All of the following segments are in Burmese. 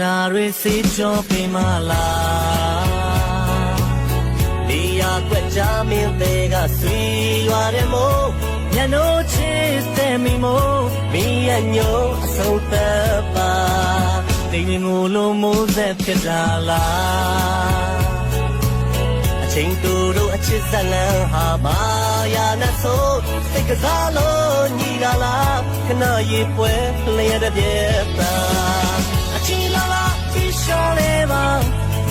နာတွေစေကြောပေးမလားဒီယာကွက်ကြမင်းတွေကဆွေရွာတယ်မို့ညနိုးချစ်တဲ့မိမို့မင်းရဲ့ညို့အဆုံးသက်ပါတိမ်ငိုလိုမိုးဆက်ဖြစ်တာလားအချင်းတူတို့အချစ်ဇလန်ဟာမာယာနဲ့ဆိုစိတ်ကစားလို့ညီလာလားခဏရေးပွဲလျက်တဲ့ပြတ်တာအချီလာလားဒီရှောင်းလေးပါ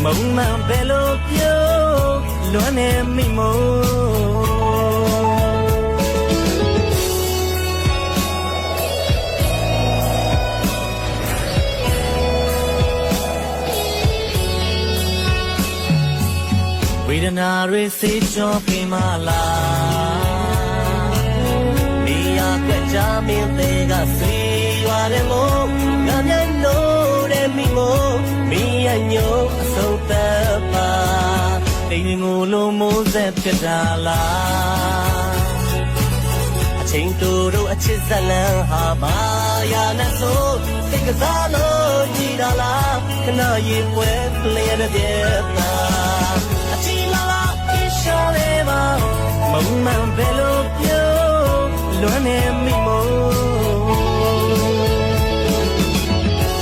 မုံမှန်ပဲလို့ပြောလွမ်းနေမိမို့ဝေဒနာတွေစေကြောပေးမလားနေရာကွက်ကြမင်းတွေကဆွေရွာတယ်မို့ငါမျက်နှာတဲ့မိမို့မင်းရဲ့ညို့အဆုံးသက်ပါတိမ်ငိုလိုမိုးဆက်ဖြစ်တာလားအချင်းတူတို့အချစ်ဇလန်ဟာမာယာနဲ့ဆိုစိတ်ကစားလို့ညီတာလားခဏရေးပွဲလျက်တဲ့ပြတ်တာအချီလာလားဒီရှောင်းလေးပါမုံမှန်ပဲလို့ပြောလွမ်းနေမိမို့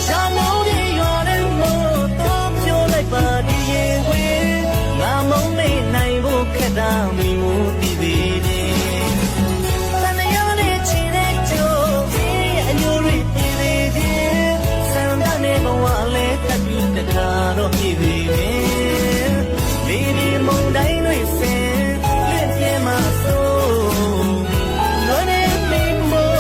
ရှာမောဒီရောတဲ့မို့တော့ပြောလိုက်ပါဒီရင်ခွေငါမုံမေ့နိုင်ဖို့ခက်တာမိမို့ဒီသေးတယ်တန်ရတဲ့ချီတဲ့ကြိုးဒီအညိုတွေပြေးသေးတယ်ဆန္ဒနဲ့ဘဝလေးတက်ပြီးတခါတော့ပြေးသေးတယ်ဒီဒီမုံတိုင်းတွေစင်လင့်ပြဲမှာဆိုလွမ်းနေမိမို့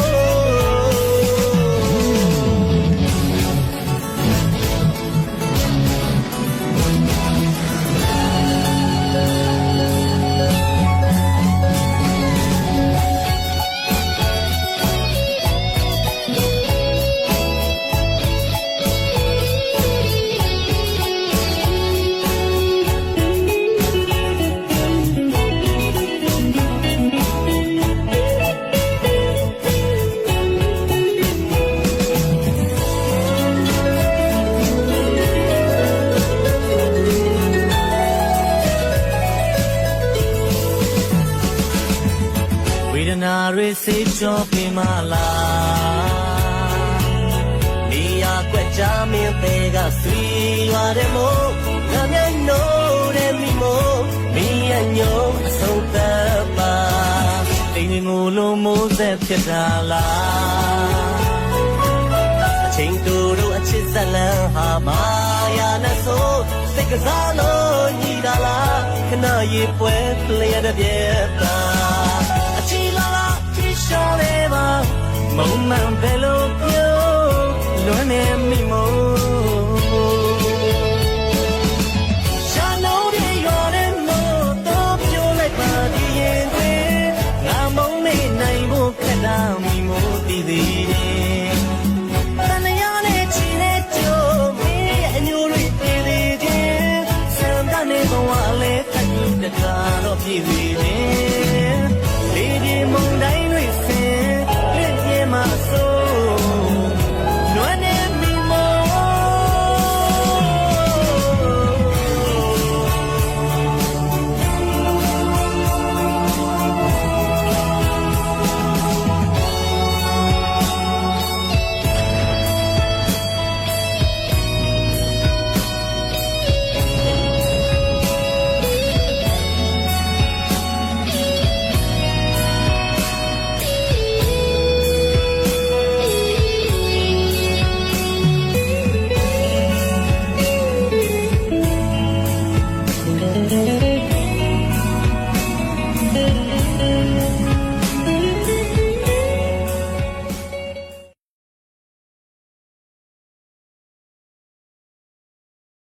ဝေဒနာတွေစေကြောပေးမလားနေရာကွက်ကြမင်းတွေကဆွေရွာတယ်မို့ငါမျက်နှာတဲ့မိမို့မင်းရဲ့ညို့အဆုံးသက်ပါတိမ်ငိုလိုမိုးဆက်ဖြစ်တာလားအချင်းတူတို့အချစ်ဇလန်ဟာမာယာနဲ့ဆိုစိတ်ကစားလို့ညီတာလားခဏရေးပွဲလျက်တဲ့ပြတ်တာအချီလာလားဒီရှောင်းလေးပါမုံမှန်ပဲလို့ပြောလွမ်းနေမိမို့